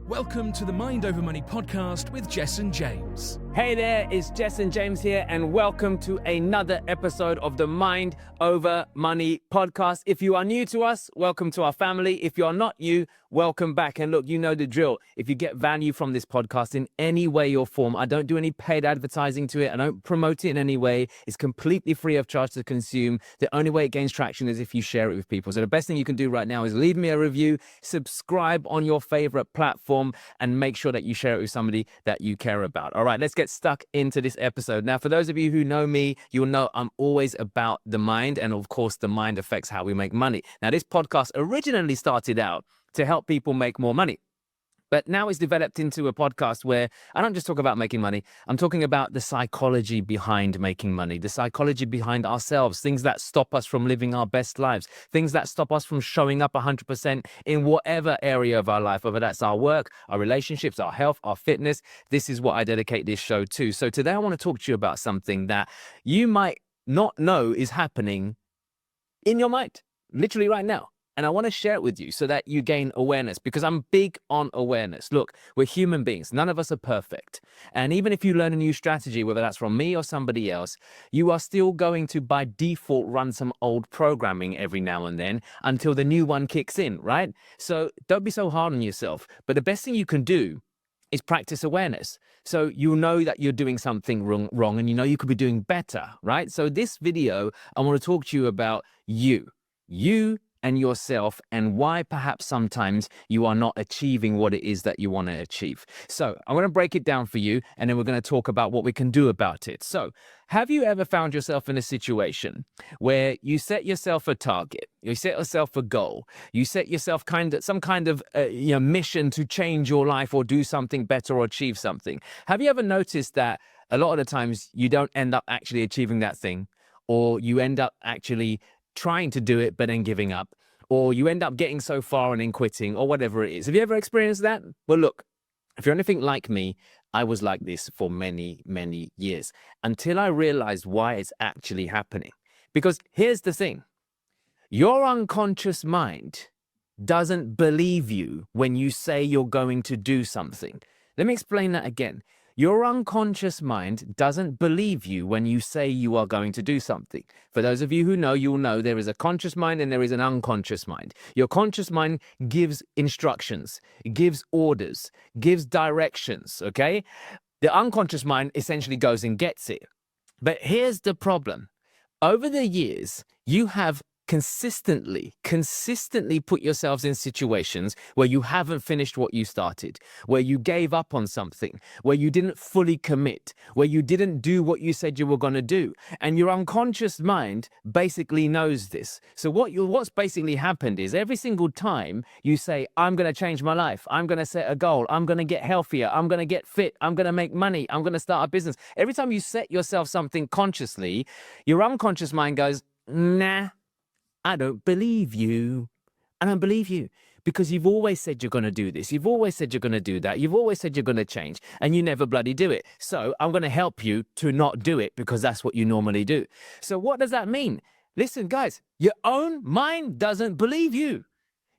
Welcome to the Mind Over Money podcast with Jessen James. Hey there, it's Jessen James here, and welcome to another episode of the Mind Over Money podcast. If you are new to us, welcome to our family. If you're not new, welcome back. And look, you know the drill. If you get value from this podcast in any way or form, I don't do any paid advertising to it. I don't promote it in any way. It's completely free of charge to consume. The only way it gains traction is if you share it with people. So the best thing you can do right now is leave me a review, subscribe on your favorite platform, and make sure that you share it with somebody that you care about. All right, let's get stuck into this episode. Now, for those of you who know me, you'll know I'm always about the mind, and of course, the mind affects how we make money. Now, this podcast originally started out to help people make more money. But now it's developed into a podcast where I don't just talk about making money. I'm talking about the psychology behind making money, the psychology behind ourselves, things that stop us from living our best lives, things that stop us from showing up 100% in whatever area of our life, whether that's our work, our relationships, our health, our fitness. This is what I dedicate this show to. So today I want to talk to you about something that you might not know is happening in your mind, literally right now. And I want to share it with you so that you gain awareness, because I'm big on awareness. Look, we're human beings. None of us are perfect. And even if you learn a new strategy, whether that's from me or somebody else, you are still going to, by default, run some old programming every now and then until the new one kicks in, right? So don't be so hard on yourself. But the best thing you can do is practice awareness. So you know that you're doing something wrong and you know you could be doing better, right? So this video, I want to talk to you about you and yourself, and why perhaps sometimes you are not achieving what it is that you want to achieve. So I'm going to break it down for you, and then we're going to talk about what we can do about it. So have you ever found yourself in a situation where you set yourself a target, you set yourself a goal, you set yourself some kind of mission to change your life or do something better or achieve something? Have you ever noticed that a lot of the times you don't end up actually achieving that thing, or you end up actually trying to do it but then giving up, or you end up getting so far and then quitting, or whatever it is? Have you ever experienced that? Well, look, if you're anything like me, I was like this for many, many years until I realized why it's actually happening. Because here's the thing, your unconscious mind doesn't believe you when you say you're going to do something. Let me explain that again. Your unconscious mind doesn't believe you when you say you are going to do something. For those of you who know, you'll know there is a conscious mind and there is an unconscious mind. Your conscious mind gives instructions, gives orders, gives directions, okay? The unconscious mind essentially goes and gets it. But here's the problem. Over the years, you have consistently put yourselves in situations where you haven't finished what you started, where you gave up on something, where you didn't fully commit, where you didn't do what you said you were going to do. And your unconscious mind basically knows this. So what's basically happened is every single time you say, I'm going to change my life, I'm going to set a goal, I'm going to get healthier, I'm going to get fit, I'm going to make money, I'm going to start a business. Every time you set yourself something consciously, your unconscious mind goes, nah, I don't believe you. I don't believe you, because you've always said you're going to do this. You've always said you're going to do that. You've always said you're going to change, and you never bloody do it. So I'm going to help you to not do it, because that's what you normally do. So what does that mean? Listen, guys, your own mind doesn't believe you.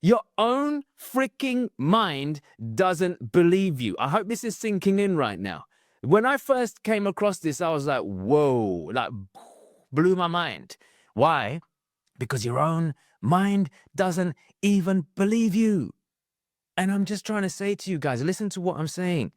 Your own freaking mind doesn't believe you. I hope this is sinking in right now. When I first came across this, I was like, whoa, like blew my mind. Why? Because your own mind doesn't even believe you. And I'm just trying to say to you guys, listen to what I'm saying.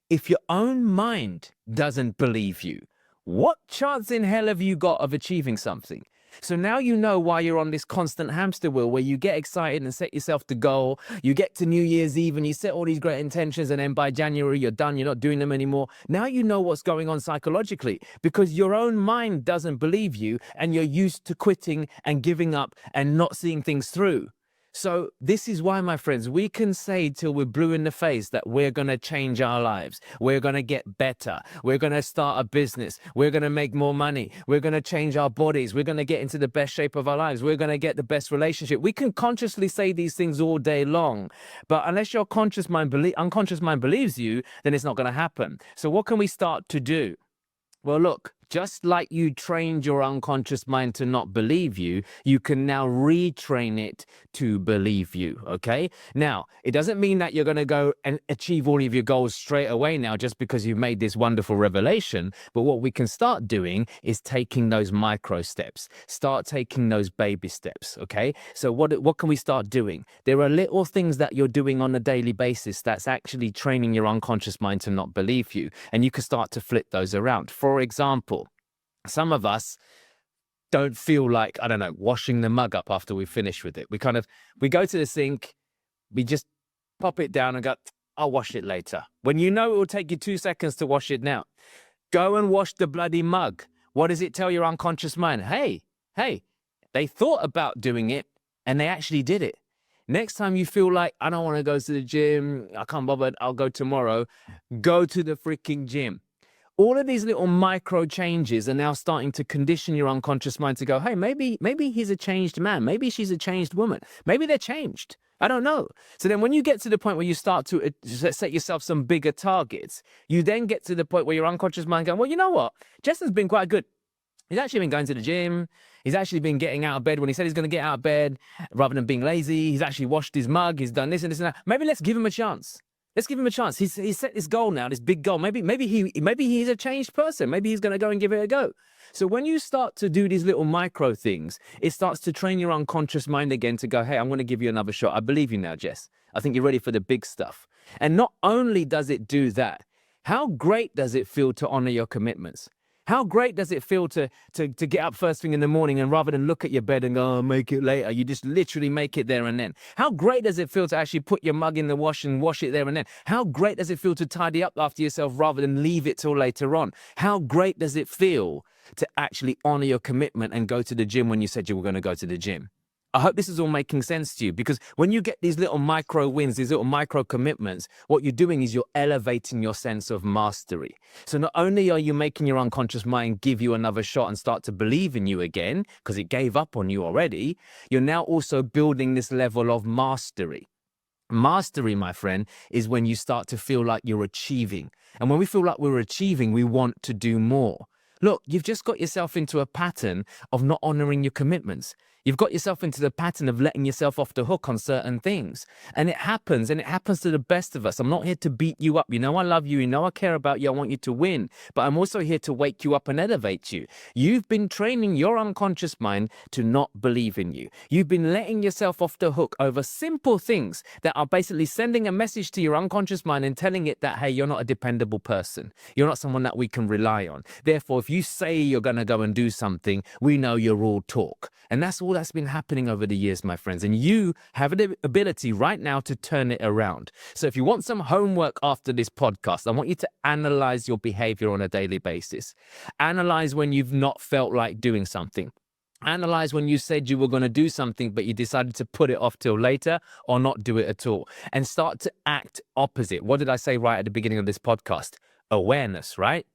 If your own mind doesn't believe you, what chance in hell have you got of achieving something? So now you know why you're on this constant hamster wheel where you get excited and set yourself the goal. You get to New Year's Eve and you set all these great intentions, and then by January you're done. You're not doing them anymore. Now you know what's going on psychologically, because your own mind doesn't believe you and you're used to quitting and giving up and not seeing things through. So this is why, my friends, we can say till we're blue in the face that we're going to change our lives. We're going to get better. We're going to start a business. We're going to make more money. We're going to change our bodies. We're going to get into the best shape of our lives. We're going to get the best relationship. We can consciously say these things all day long, but unless your unconscious mind believes you, then it's not going to happen. So what can we start to do? Well, look, just like you trained your unconscious mind to not believe you, you can now retrain it to believe you, okay? Now, it doesn't mean that you're going to go and achieve all of your goals straight away now just because you've made this wonderful revelation. But what we can start doing is taking those micro steps, start taking those baby steps, okay? So what can we start doing? There are little things that you're doing on a daily basis that's actually training your unconscious mind to not believe you. And you can start to flip those around. For example, some of us don't feel like, I don't know, washing the mug up after we finish with it. We go to the sink, we just pop it down and go, I'll wash it later. When you know it will take you 2 seconds to wash it now. Go and wash the bloody mug. What does it tell your unconscious mind? Hey, they thought about doing it and they actually did it. Next time you feel like, I don't want to go to the gym, I can't bother, I'll go tomorrow, go to the freaking gym. All of these little micro changes are now starting to condition your unconscious mind to go, hey, maybe he's a changed man. Maybe she's a changed woman. Maybe they're changed. I don't know. So then when you get to the point where you start to set yourself some bigger targets, you then get to the point where your unconscious mind going, well, you know what? Jessen's been quite good. He's actually been going to the gym. He's actually been getting out of bed when he said he's going to get out of bed rather than being lazy. He's actually washed his mug. He's done this and this and that. Maybe let's give him a chance. Let's give him a chance. He's set this goal now, this big goal. Maybe he's a changed person. Maybe he's going to go and give it a go. So when you start to do these little micro things, it starts to train your unconscious mind again to go, hey, I'm going to give you another shot. I believe you now, Jess. I think you're ready for the big stuff. And not only does it do that, how great does it feel to honor your commitments? How great does it feel to get up first thing in the morning and rather than look at your bed and go, oh, make it later, you just literally make it there and then? How great does it feel to actually put your mug in the wash and wash it there and then? How great does it feel to tidy up after yourself rather than leave it till later on? How great does it feel to actually honor your commitment and go to the gym when you said you were going to go to the gym? I hope this is all making sense to you, because when you get these little micro wins, these little micro commitments, what you're doing is you're elevating your sense of mastery. So not only are you making your unconscious mind give you another shot and start to believe in you again, because it gave up on you already, you're now also building this level of mastery. Mastery, my friend, is when you start to feel like you're achieving. And when we feel like we're achieving, we want to do more. Look, you've just got yourself into a pattern of not honoring your commitments. You've got yourself into the pattern of letting yourself off the hook on certain things. And it happens to the best of us. I'm not here to beat you up. You know I love you. You know I care about you. I want you to win. But I'm also here to wake you up and elevate you. You've been training your unconscious mind to not believe in you. You've been letting yourself off the hook over simple things that are basically sending a message to your unconscious mind and telling it that, hey, you're not a dependable person. You're not someone that we can rely on. Therefore, if you say you're going to go and do something, we know you're all talk. And that's all that's been happening over the years, my friends. And you have the ability right now to turn it around. So if you want some homework after this podcast, I want you to analyze your behavior on a daily basis. Analyze when you've not felt like doing something. Analyze when you said you were going to do something, but you decided to put it off till later or not do it at all. And start to act opposite. What did I say right at the beginning of this podcast? Awareness, right?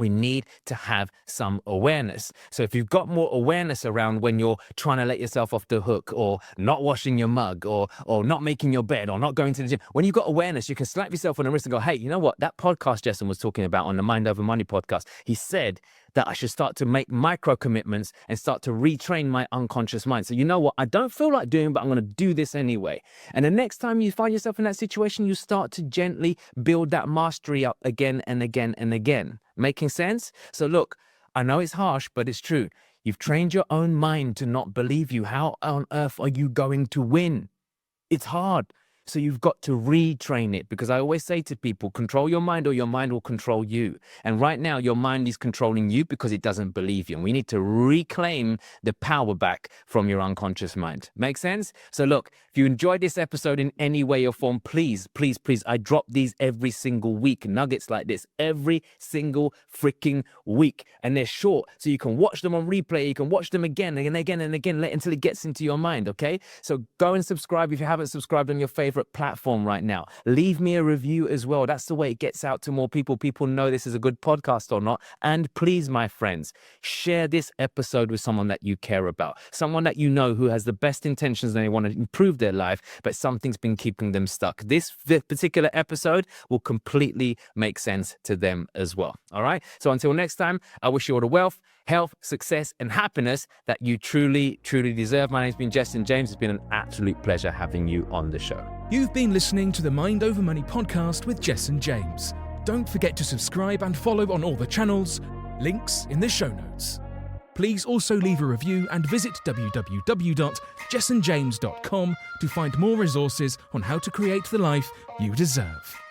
We need to have some awareness. So if you've got more awareness around when you're trying to let yourself off the hook, or not washing your mug, or not making your bed, or not going to the gym, when you've got awareness, you can slap yourself on the wrist and go, hey, you know what? That podcast Jessen was talking about on the Mind Over Money podcast, he said that I should start to make micro commitments and start to retrain my unconscious mind. So you know what? I don't feel like doing, but I'm going to do this anyway. And the next time you find yourself in that situation, you start to gently build that mastery up again and again and again. Making sense? So look, I know it's harsh, but it's true. You've trained your own mind to not believe you. How on earth are you going to win? It's hard. So you've got to retrain it, because I always say to people, control your mind or your mind will control you. And right now your mind is controlling you because it doesn't believe you. And we need to reclaim the power back from your unconscious mind. Make sense? So look, if you enjoyed this episode in any way or form, please, I drop these every single week, nuggets like this, every single freaking week. And they're short, so you can watch them on replay. You can watch them again and again and again until it gets into your mind, okay? So go and subscribe if you haven't subscribed on your favorite favorite platform right now. Leave me a review as well. That's the way it gets out to more people. People know this is a good podcast or not. And please, my friends, share this episode with someone that you care about, someone that you know who has the best intentions and they want to improve their life, but something's been keeping them stuck. This particular episode will completely make sense to them as well. All right. So until next time, I wish you all the wealth, health, success, and happiness that you truly, truly deserve. My name's been Jessen James. It's been an absolute pleasure having you on the show. You've been listening to the Mind Over Money podcast with Jessen James. Don't forget to subscribe and follow on all the channels. Links in the show notes. Please also leave a review and visit www.jessenjames.com to find more resources on how to create the life you deserve.